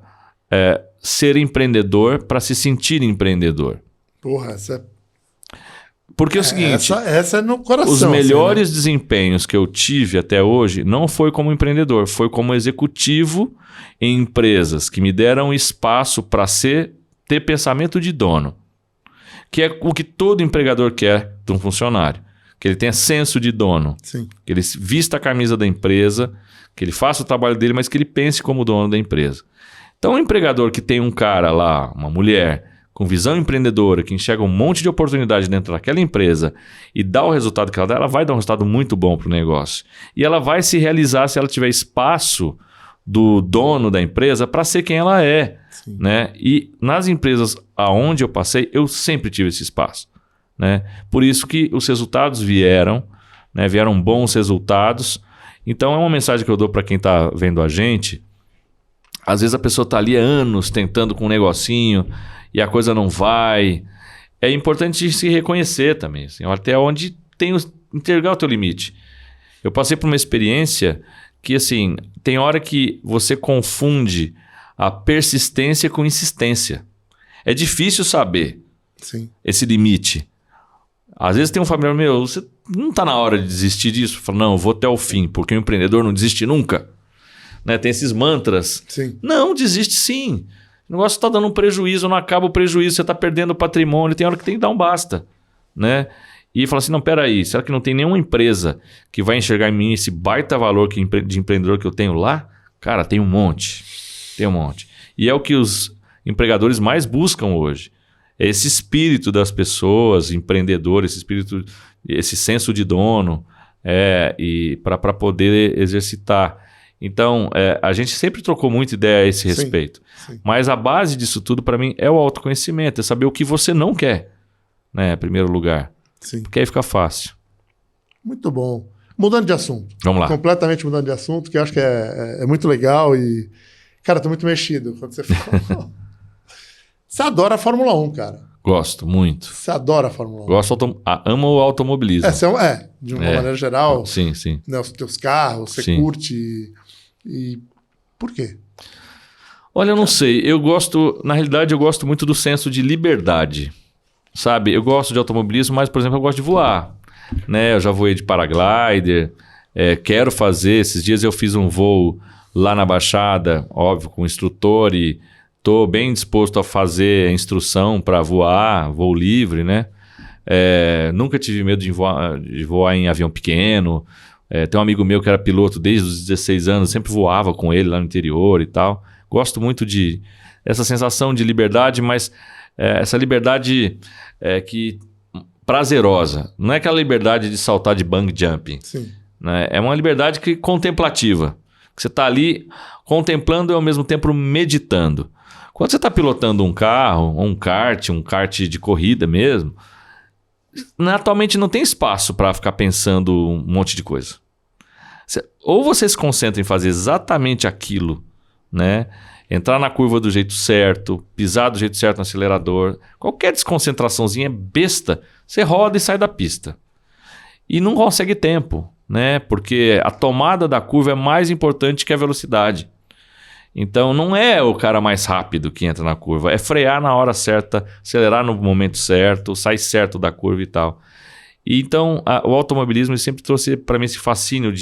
Speaker 1: ser empreendedor para se sentir empreendedor.
Speaker 2: Porra, essa
Speaker 1: Porque é o seguinte,
Speaker 2: essa é no coração.
Speaker 1: Os melhores desempenhos que eu tive até hoje não foi como empreendedor, foi como executivo em empresas que me deram espaço para ter pensamento de dono, que é o que todo empregador quer de um funcionário, que ele tenha senso de dono,
Speaker 2: Sim.
Speaker 1: que ele vista a camisa da empresa, que ele faça o trabalho dele, mas que ele pense como dono da empresa. Então, um empregador que tem um cara lá, uma mulher, com visão empreendedora, que enxerga um monte de oportunidade dentro daquela empresa e dá o resultado que ela dá, ela vai dar um resultado muito bom para o negócio. E ela vai se realizar se ela tiver espaço do dono da empresa para ser quem ela é. Né? E nas empresas aonde eu passei, eu sempre tive esse espaço. Né? Por isso que os resultados vieram, né? Vieram bons resultados. Então é uma mensagem que eu dou para quem está vendo a gente. Às vezes a pessoa está ali há anos tentando com um negocinho e a coisa não vai. É importante se reconhecer também, assim, até onde entregar o teu limite. Eu passei por uma experiência que, assim, tem hora que você confunde a persistência com insistência. É difícil saber esse limite. Às vezes tem um familiar meu, você não está na hora de desistir disso? Fala, não, eu vou até o fim, porque o empreendedor não desiste nunca. Né? Tem esses mantras.
Speaker 2: Sim.
Speaker 1: Não, desiste sim. O negócio está dando um prejuízo, não acaba o prejuízo, você está perdendo o patrimônio, tem hora que tem que dar um basta. Né? E fala assim, não, peraí, será que não tem nenhuma empresa que vai enxergar em mim esse baita valor de empreendedor que eu tenho lá? Cara, tem um monte. Tem um monte. E é o que os empregadores mais buscam hoje. É esse espírito das pessoas, empreendedores, esse espírito, esse senso de dono, e para poder exercitar. Então, a gente sempre trocou muita ideia a esse respeito. Sim. Mas a base disso tudo, para mim, é o autoconhecimento, é saber o que você não quer, né, em primeiro lugar.
Speaker 2: Sim.
Speaker 1: Porque aí fica fácil.
Speaker 2: Muito bom. Mudando de assunto.
Speaker 1: Vamos lá.
Speaker 2: Completamente mudando de assunto, que eu acho que é muito legal e... Cara, tô muito mexido quando você fala. Você adora a Fórmula 1, cara.
Speaker 1: Gosto, muito.
Speaker 2: Você adora a Fórmula 1.
Speaker 1: Gosto, amo o automobilismo.
Speaker 2: De uma maneira geral.
Speaker 1: Sim, sim.
Speaker 2: Né, os teus carros, você curte. E por quê?
Speaker 1: Olha, eu não sei. Eu gosto, na realidade, eu gosto muito do senso de liberdade. Sabe? Eu gosto de automobilismo, mas, por exemplo, eu gosto de voar. Né? Eu já voei de paraglider. Quero fazer. Esses dias eu fiz um voo lá na Baixada, óbvio, com o instrutor, e estou bem disposto a fazer a instrução para voar, voo livre, né? Nunca tive medo de voar em avião pequeno. Tem um amigo meu que era piloto desde os 16 anos, sempre voava com ele lá no interior e tal. Gosto muito de essa sensação de liberdade, mas essa liberdade prazerosa. Não é aquela liberdade de saltar de bungee jumping.
Speaker 2: Sim.
Speaker 1: Né? É uma liberdade contemplativa. Você está ali contemplando e ao mesmo tempo meditando. Quando você está pilotando um carro, um kart de corrida mesmo, atualmente não tem espaço para ficar pensando um monte de coisa. Ou você se concentra em fazer exatamente aquilo, né? Entrar na curva do jeito certo, pisar do jeito certo no acelerador. Qualquer desconcentraçãozinha besta, você roda e sai da pista. E não consegue tempo. Né? Porque a tomada da curva é mais importante que a velocidade. Então não é o cara mais rápido que entra na curva, é frear na hora certa, acelerar no momento certo, sair certo da curva e tal. E então o automobilismo sempre trouxe para mim esse fascínio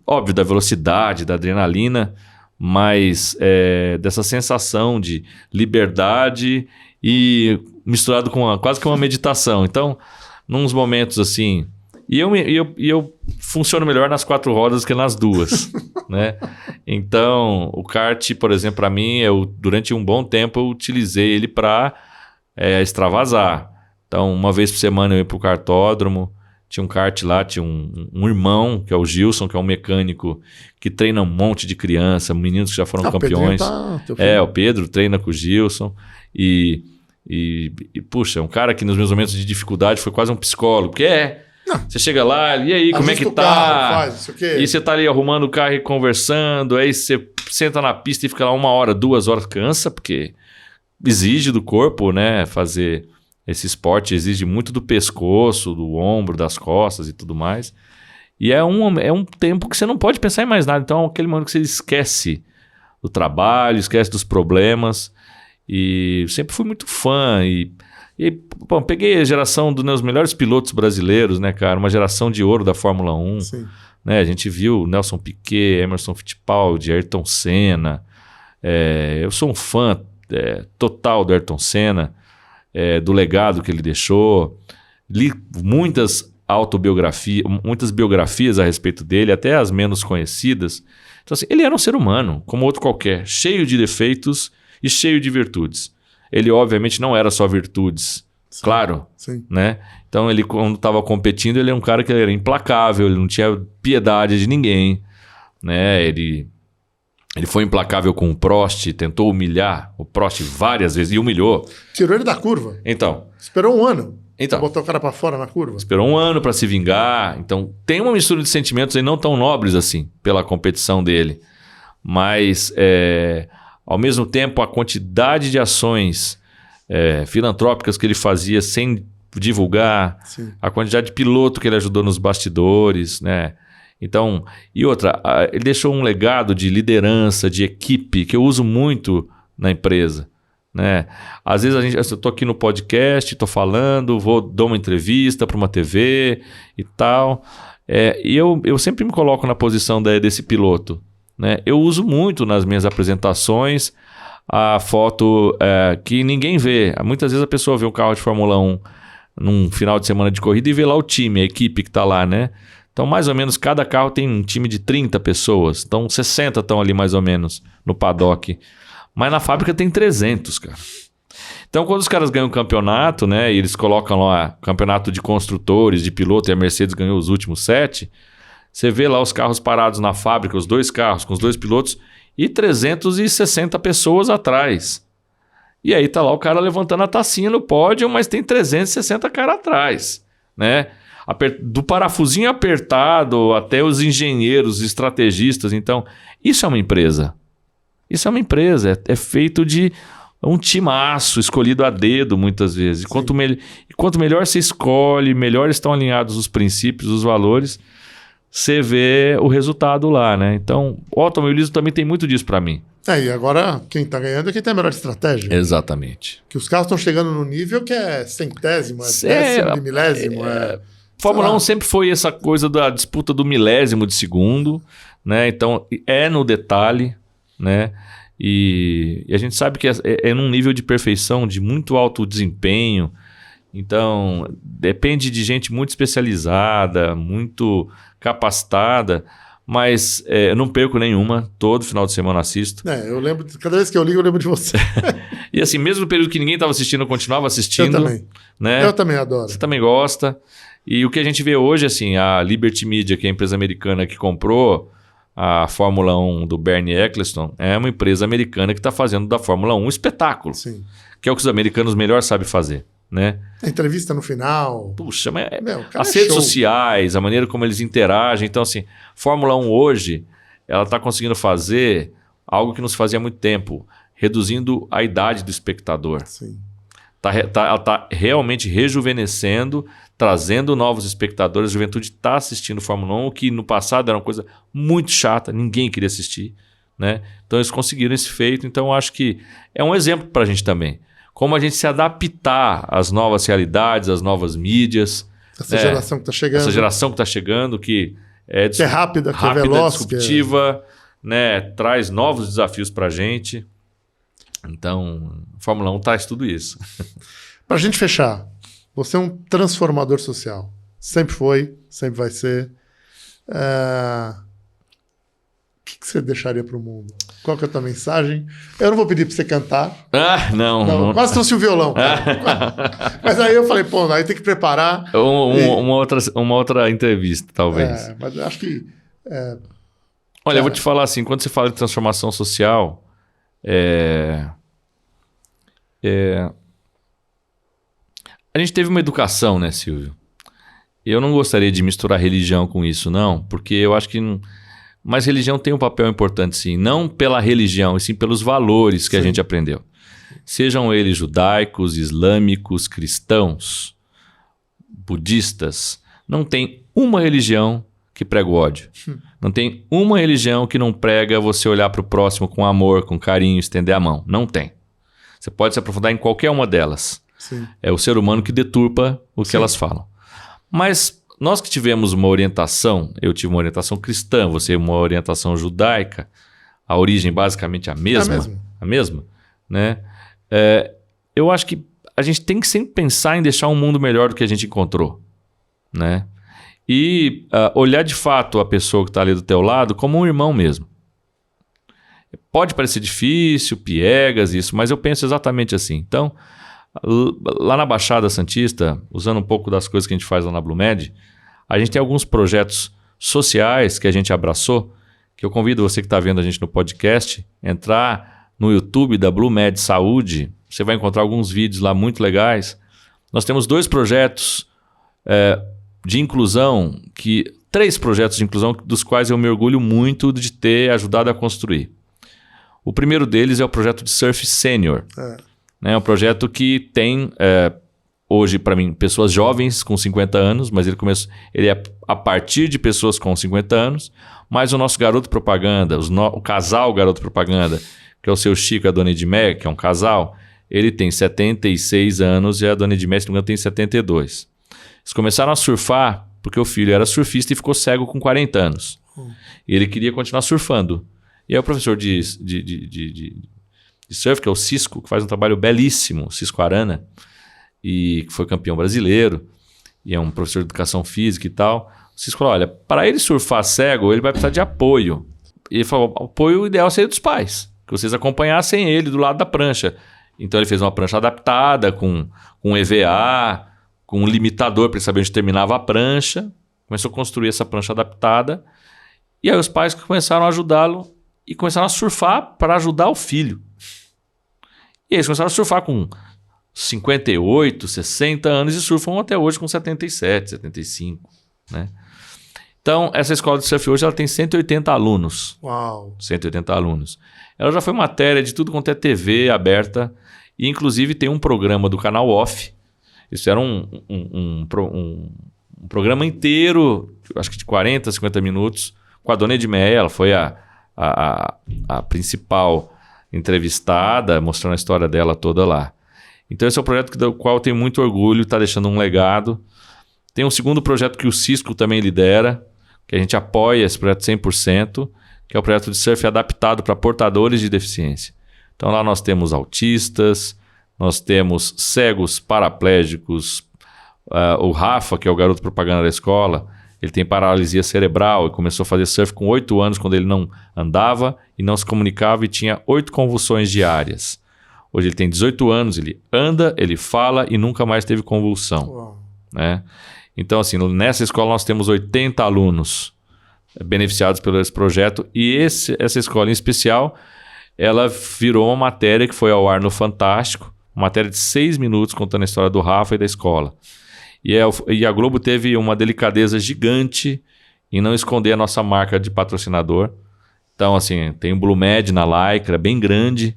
Speaker 1: óbvio, da velocidade, da adrenalina, mas dessa sensação de liberdade e misturado com quase que uma meditação. Então, nos momentos assim... E eu funciono melhor nas 4 rodas que nas 2, né? Então, o kart, por exemplo, para mim, durante um bom tempo eu utilizei ele para extravasar. Então, uma vez por semana eu ia para o kartódromo, tinha um kart lá, tinha um irmão, que é o Gilson, que é um mecânico que treina um monte de criança, meninos que já foram campeões. O Pedro treina com o Gilson. E, puxa, é um cara que nos meus momentos de dificuldade foi quase um psicólogo. Porque você chega lá, e aí, como é que tá?
Speaker 2: Faz,
Speaker 1: e você tá ali arrumando o carro e conversando, aí você senta na pista e fica lá 1 hora, 2 horas, cansa, porque exige do corpo, né, fazer esse esporte, exige muito do pescoço, do ombro, das costas e tudo mais. E é um tempo que você não pode pensar em mais nada. Então é aquele momento que você esquece do trabalho, esquece dos problemas. E sempre fui muito fã. Bom, peguei a geração dos meus melhores pilotos brasileiros, né, cara? Uma geração de ouro da Fórmula 1.
Speaker 2: Sim.
Speaker 1: Né? A gente viu Nelson Piquet, Emerson Fittipaldi, Ayrton Senna. Eu sou um fã total do Ayrton Senna, do legado que ele deixou. Li muitas autobiografias, muitas biografias a respeito dele, até as menos conhecidas. Então, assim, ele era um ser humano, como outro qualquer, cheio de defeitos e cheio de virtudes. Ele, obviamente, não era só virtudes, sim, claro.
Speaker 2: Sim.
Speaker 1: Né? Então, ele, quando estava competindo, ele é um cara que era implacável, ele não tinha piedade de ninguém. Né? Ele foi implacável com o Prost, tentou humilhar o Prost várias vezes e humilhou.
Speaker 2: Tirou ele da curva.
Speaker 1: Então.
Speaker 2: Esperou 1 ano.
Speaker 1: Então.
Speaker 2: Botou o cara para fora na curva.
Speaker 1: Esperou 1 ano para se vingar. Então, tem uma mistura de sentimentos aí não tão nobres assim, pela competição dele. Mas, ao mesmo tempo, a quantidade de ações filantrópicas que ele fazia sem divulgar, sim, a quantidade de piloto que ele ajudou nos bastidores, né? Então, e outra, ele deixou um legado de liderança, de equipe, que eu uso muito na empresa. Né? Às vezes eu estou aqui no podcast, estou falando, dou uma entrevista para uma TV e tal. E eu sempre me coloco na posição desse piloto. Né? Eu uso muito nas minhas apresentações a foto que ninguém vê. Muitas vezes a pessoa vê um carro de Fórmula 1 num final de semana de corrida e vê lá o time, a equipe que está lá, né? Então, mais ou menos, cada carro tem um time de 30 pessoas. Então, 60 estão ali, mais ou menos, no paddock. Mas na fábrica tem 300, cara. Então, quando os caras ganham o campeonato, né? E eles colocam lá campeonato de construtores, de piloto, e a Mercedes ganhou os últimos 7. Você vê lá os carros parados na fábrica, os 2 carros com os 2 pilotos, e 360 pessoas atrás. E aí tá lá o cara levantando a tacinha no pódio, mas tem 360 caras atrás, né? Do parafusinho apertado até os engenheiros, estrategistas. Então, isso é uma empresa. Isso é uma empresa. É feito de um timaço escolhido a dedo, muitas vezes. Quanto melhor você escolhe, melhor estão alinhados os princípios, os valores, você vê o resultado lá, né? Então, o automobilismo também tem muito disso para mim.
Speaker 2: E agora quem está ganhando é quem tem a melhor estratégia.
Speaker 1: Exatamente.
Speaker 2: Que os carros estão chegando no nível que é centésimo, décimo de milésimo.
Speaker 1: Fórmula 1 sempre foi essa coisa da disputa do milésimo de segundo, né? Então, no detalhe, né? E a gente sabe que é num nível de perfeição, de muito alto desempenho. Então, depende de gente muito especializada, muito capacitada, mas eu não perco nenhuma. Todo final de semana assisto.
Speaker 2: Eu lembro, cada vez que eu ligo, eu lembro de você.
Speaker 1: E assim, mesmo no período que ninguém estava assistindo, eu continuava assistindo.
Speaker 2: Eu também.
Speaker 1: Né?
Speaker 2: Eu também adoro.
Speaker 1: Você também gosta. E o que a gente vê hoje, assim, a Liberty Media, que é a empresa americana que comprou a Fórmula 1 do Bernie Eccleston, é uma empresa americana que está fazendo da Fórmula 1 um espetáculo.
Speaker 2: Sim. Que
Speaker 1: é o que os americanos melhor sabem fazer. Né?
Speaker 2: A entrevista no final.
Speaker 1: Puxa, mas as redes sociais, a maneira como eles interagem. Então, assim, Fórmula 1 hoje, ela está conseguindo fazer algo que nos fazia há muito tempo, reduzindo a idade do espectador.
Speaker 2: Sim.
Speaker 1: Ela está realmente rejuvenescendo, trazendo novos espectadores. A juventude está assistindo Fórmula 1, que no passado era uma coisa muito chata, ninguém queria assistir. Né? Então, eles conseguiram esse feito. Então, eu acho que é um exemplo para a gente também. Como a gente se adaptar às novas realidades, às novas mídias.
Speaker 2: Essa geração que está chegando.
Speaker 1: Essa geração que está chegando, que é
Speaker 2: rápida, que é veloz.
Speaker 1: Disruptiva, né? Traz novos desafios para a gente. Então, a Fórmula 1 traz tudo isso.
Speaker 2: Para a gente fechar, você é um transformador social. Sempre foi, sempre vai ser. O que você deixaria para o mundo? Qual que é a tua mensagem? Eu não vou pedir para você cantar.
Speaker 1: Não.
Speaker 2: Quase trouxe o violão, cara. Mas aí eu falei, pô, aí tem que preparar.
Speaker 1: Uma outra entrevista, talvez.
Speaker 2: Mas eu acho que...
Speaker 1: Olha, eu vou te falar assim, quando você fala de transformação social, a gente teve uma educação, né, Silvio? Eu não gostaria de misturar religião com isso, não, porque eu acho que... Mas religião tem um papel importante, sim. Não pela religião, e sim pelos valores que a gente aprendeu. Sejam eles judaicos, islâmicos, cristãos, budistas. Não tem uma religião que prega o ódio. Não tem uma religião que não prega você olhar para o próximo com amor, com carinho, estender a mão. Não tem. Você pode se aprofundar em qualquer uma delas.
Speaker 2: Sim.
Speaker 1: É o ser humano que deturpa o que elas falam. Mas... Nós que tivemos uma orientação, eu tive uma orientação cristã, você uma orientação judaica, a origem basicamente a mesma, né? Eu acho que a gente tem que sempre pensar em deixar um mundo melhor do que a gente encontrou, né? E olhar de fato a pessoa que está ali do teu lado como um irmão mesmo. Pode parecer difícil, piegas, isso, mas eu penso exatamente assim. Então, lá na Baixada Santista, usando um pouco das coisas que a gente faz lá na Blumed, a gente tem alguns projetos sociais que a gente abraçou, que eu convido você que está vendo a gente no podcast, entrar no YouTube da Blumed Saúde, você vai encontrar alguns vídeos lá muito legais. Nós temos 2 projetos de inclusão, 3 projetos de inclusão dos quais eu me orgulho muito de ter ajudado a construir. O primeiro deles é o projeto de Surf Senior. É um projeto que tem... hoje, para mim, pessoas jovens com 50 anos, mas ele é a partir de pessoas com 50 anos, mas o nosso garoto propaganda, o casal garoto propaganda, que é o seu Chico e a dona Edmé, que é um casal, ele tem 76 anos e a dona Edmé, se não me engano, tem 72. Eles começaram a surfar porque o filho era surfista e ficou cego com 40 anos. E ele queria continuar surfando. E aí o professor de surf, que é o Cisco, que faz um trabalho belíssimo, Cisco Arana, e que foi campeão brasileiro, e é um professor de educação física e tal. O Cisco falou, olha, para ele surfar cego, ele vai precisar de apoio. E ele falou, o apoio ideal seria dos pais, que vocês acompanhassem ele do lado da prancha. Então ele fez uma prancha adaptada, com EVA, com um limitador para ele saber onde terminava a prancha, começou a construir essa prancha adaptada, e aí os pais começaram a ajudá-lo e começaram a surfar para ajudar o filho. E aí eles começaram a surfar com 58, 60 anos e surfam até hoje com 77, 75, né? Então, essa escola de surf hoje ela tem 180 alunos.
Speaker 2: Uau!
Speaker 1: 180 alunos. Ela já foi matéria de tudo quanto é TV aberta e, inclusive, tem um programa do canal Off. Isso era um programa inteiro, acho que de 40, 50 minutos, com a dona Edmé. Ela foi a principal entrevistada, mostrando a história dela toda lá. Então esse é um projeto do qual eu tenho muito orgulho, está deixando um legado. Tem um segundo projeto que o Cisco também lidera, que a gente apoia esse projeto 100%, que é o projeto de surf adaptado para portadores de deficiência. Então lá nós temos autistas, nós temos cegos, paraplégicos, o Rafa, que é o garoto propaganda da escola, ele tem paralisia cerebral e começou a fazer surf com 8 anos, quando ele não andava e não se comunicava e tinha 8 convulsões diárias. Hoje ele tem 18 anos, ele anda, ele fala e nunca mais teve convulsão. Né? Então, assim, nessa escola nós temos 80 alunos beneficiados pelo esse projeto e essa escola em especial, ela virou uma matéria que foi ao ar no Fantástico, uma matéria de 6 minutos contando a história do Rafa e da escola. E a Globo teve uma delicadeza gigante em não esconder a nossa marca de patrocinador. Então, assim, tem um Blumed na Lycra, bem grande,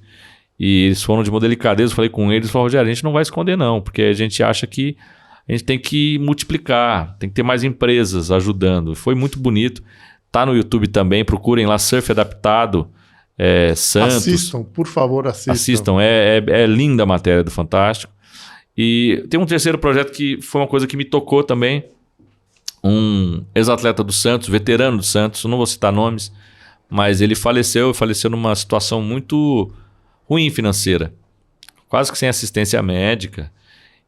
Speaker 1: e eles foram de uma delicadeza. Eu falei com eles, falaram, Rogério, a gente não vai esconder não, porque a gente acha que a gente tem que multiplicar, tem que ter mais empresas ajudando. Foi muito bonito. Tá no YouTube também, procurem lá Surf Adaptado Santos.
Speaker 2: Assistam, por favor, assistam.
Speaker 1: Assistam, é linda a matéria do Fantástico. E tem um terceiro projeto que foi uma coisa que me tocou também. Um ex-atleta do Santos, veterano do Santos, não vou citar nomes, mas ele faleceu numa situação muito ruim financeira, quase que sem assistência médica.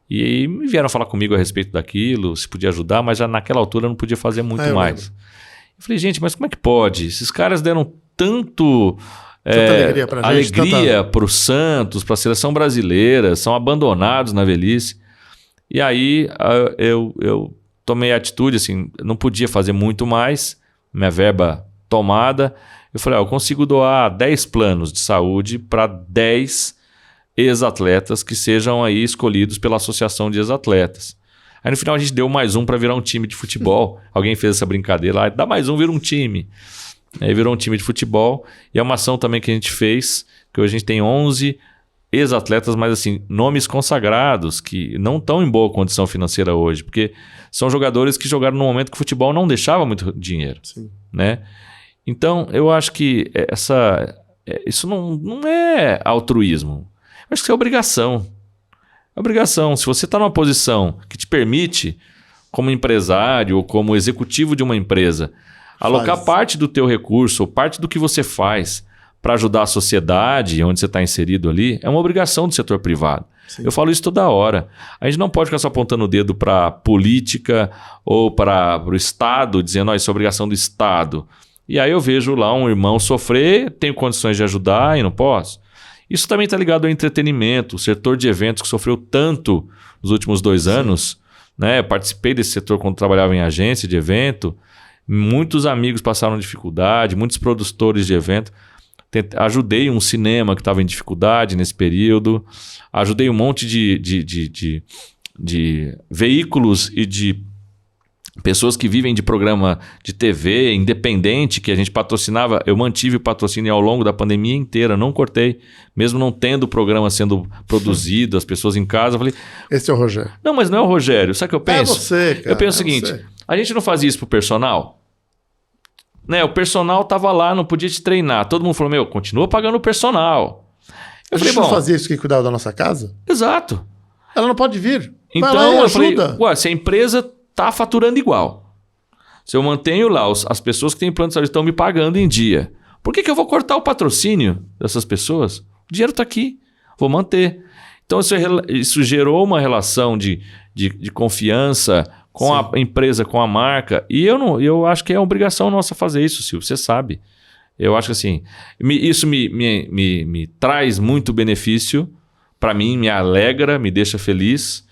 Speaker 1: E me vieram falar comigo a respeito daquilo, se podia ajudar, mas já naquela altura eu não podia fazer muito mais. Eu falei, gente, mas como é que pode? Esses caras deram tanto alegria para o Santos, para a seleção brasileira, são abandonados na velhice. E aí eu tomei a atitude, assim, não podia fazer muito mais, minha verba tomada. Eu falei, eu consigo doar 10 planos de saúde para 10 ex-atletas que sejam aí escolhidos pela Associação de Ex-Atletas. Aí no final a gente deu mais um para virar um time de futebol. Alguém fez essa brincadeira lá, dá mais um, vira um time. Aí virou um time de futebol. E é uma ação também que a gente fez, que hoje a gente tem 11 ex-atletas, mas assim, nomes consagrados que não estão em boa condição financeira hoje, porque são jogadores que jogaram num momento que o futebol não deixava muito dinheiro.
Speaker 2: Sim.
Speaker 1: Né? Então, eu acho que isso não é altruísmo. Eu acho que isso é obrigação. É obrigação. Se você está numa posição que te permite, como empresário ou como executivo de uma empresa, alocar parte do teu recurso ou parte do que você faz para ajudar a sociedade onde você está inserido ali, é uma obrigação do setor privado. Sim. Eu falo isso toda hora. A gente não pode ficar só apontando o dedo para a política ou para o Estado, dizendo, isso é obrigação do Estado. E aí eu vejo lá um irmão sofrer, tenho condições de ajudar e não posso. Isso também está ligado ao entretenimento, o setor de eventos que sofreu tanto nos últimos 2 anos. Né? Eu participei desse setor quando trabalhava em agência de evento. Muitos amigos passaram dificuldade, muitos produtores de evento. Ajudei um cinema que estava em dificuldade nesse período. Ajudei um monte de veículos e de pessoas que vivem de programa de TV independente, que a gente patrocinava. Eu mantive o patrocínio ao longo da pandemia inteira, não cortei. Mesmo não tendo o programa sendo produzido, as pessoas em casa. Eu falei,
Speaker 2: esse é o Rogério.
Speaker 1: Não, mas não é o Rogério. Sabe o que eu penso?
Speaker 2: É você, cara.
Speaker 1: Eu penso o seguinte, a gente não fazia isso pro personal? Né? O personal tava lá, não podia te treinar. Todo mundo falou, continua pagando o personal.
Speaker 2: A gente não fazia isso que cuidava da nossa casa?
Speaker 1: Exato.
Speaker 2: Ela não pode vir.
Speaker 1: Então eu falei, se a empresa está faturando igual, se eu mantenho lá, as pessoas que têm plano de saúde estão me pagando em dia, por que eu vou cortar o patrocínio dessas pessoas? O dinheiro está aqui, vou manter. Então isso gerou uma relação de confiança com a empresa, com a marca, e eu acho que é obrigação nossa fazer isso, Silvio, você sabe. Eu acho que assim, isso me traz muito benefício, para mim, me alegra, me deixa feliz.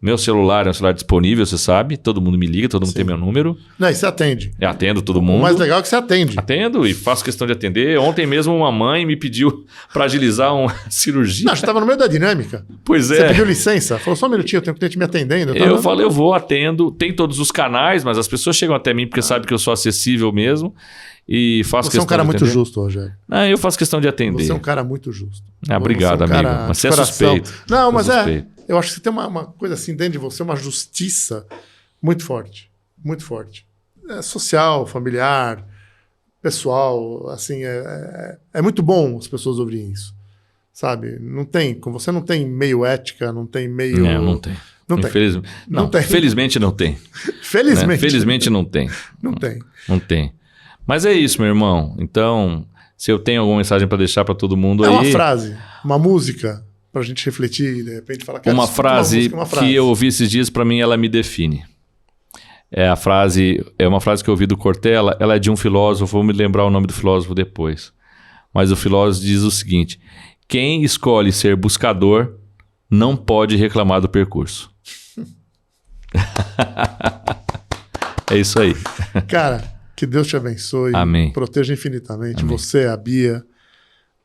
Speaker 1: Meu celular é um celular disponível, você sabe, todo mundo me liga, todo mundo tem meu número.
Speaker 2: Não, e você atende.
Speaker 1: Eu atendo todo mundo.
Speaker 2: O mais legal é que você atende.
Speaker 1: Atendo e faço questão de atender. Ontem mesmo uma mãe me pediu para agilizar uma cirurgia.
Speaker 2: Não, você estava no meio da dinâmica.
Speaker 1: Pois é.
Speaker 2: Você pediu licença, falou só um minutinho, eu tenho um cliente me atendendo.
Speaker 1: Eu falei, eu vou, atendo. Tem todos os canais, mas as pessoas chegam até mim porque sabem que eu sou acessível mesmo. E faço
Speaker 2: você é um cara muito justo, Rogério.
Speaker 1: Eu faço questão de atender.
Speaker 2: Você é um cara muito justo.
Speaker 1: Obrigado, amigo. Mas você é suspeito.
Speaker 2: Não, mas eu acho que você tem uma coisa assim dentro de você, uma justiça muito forte. Muito forte. Social, familiar, pessoal. Assim, é muito bom as pessoas ouvirem isso. Sabe? Com você não tem meio ética, não tem meio...
Speaker 1: Não tem. Não tem. Felizmente não tem.
Speaker 2: Felizmente.
Speaker 1: Né? Felizmente não tem.
Speaker 2: Não tem.
Speaker 1: Não tem. Mas é isso, meu irmão. Então, se eu tenho alguma mensagem para deixar para todo mundo aí...
Speaker 2: uma frase, uma música, para a gente refletir, de repente falar...
Speaker 1: Uma frase que eu ouvi esses dias, para mim, ela me define. É uma frase que eu ouvi do Cortella, ela é de um filósofo, vou me lembrar o nome do filósofo depois. Mas o filósofo diz o seguinte, quem escolhe ser buscador não pode reclamar do percurso. É isso aí.
Speaker 2: Cara... Que Deus te abençoe.
Speaker 1: Amém.
Speaker 2: Proteja infinitamente.
Speaker 1: Amém.
Speaker 2: Você, a Bia,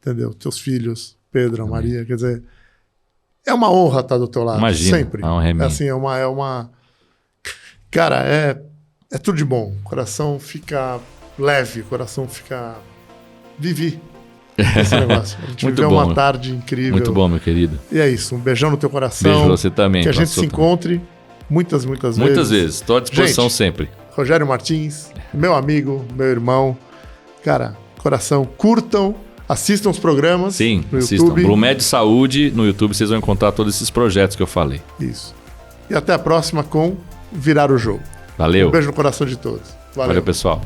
Speaker 2: entendeu? Teus filhos, Pedro, a Maria. Quer dizer, é uma honra estar do teu lado.
Speaker 1: Imagina.
Speaker 2: Sempre.
Speaker 1: A honra é minha.
Speaker 2: Assim, é uma... Cara, é tudo de bom. O coração fica leve, o coração fica... Vivi esse negócio. A gente viveu uma tarde incrível.
Speaker 1: Muito bom, meu querido.
Speaker 2: E é isso. Um beijão no teu coração.
Speaker 1: Beijo pra você também.
Speaker 2: Que a gente se encontre muitas vezes.
Speaker 1: Muitas vezes. Estou à disposição sempre.
Speaker 2: Rogério Martins, meu amigo, meu irmão. Cara, coração, curtam, assistam os programas.
Speaker 1: Sim,
Speaker 2: no
Speaker 1: assistam.
Speaker 2: YouTube.
Speaker 1: Blumed Saúde, no YouTube vocês vão encontrar todos esses projetos que eu falei.
Speaker 2: Isso. E até a próxima com Virar o Jogo.
Speaker 1: Valeu.
Speaker 2: Um beijo no coração de todos.
Speaker 1: Valeu pessoal.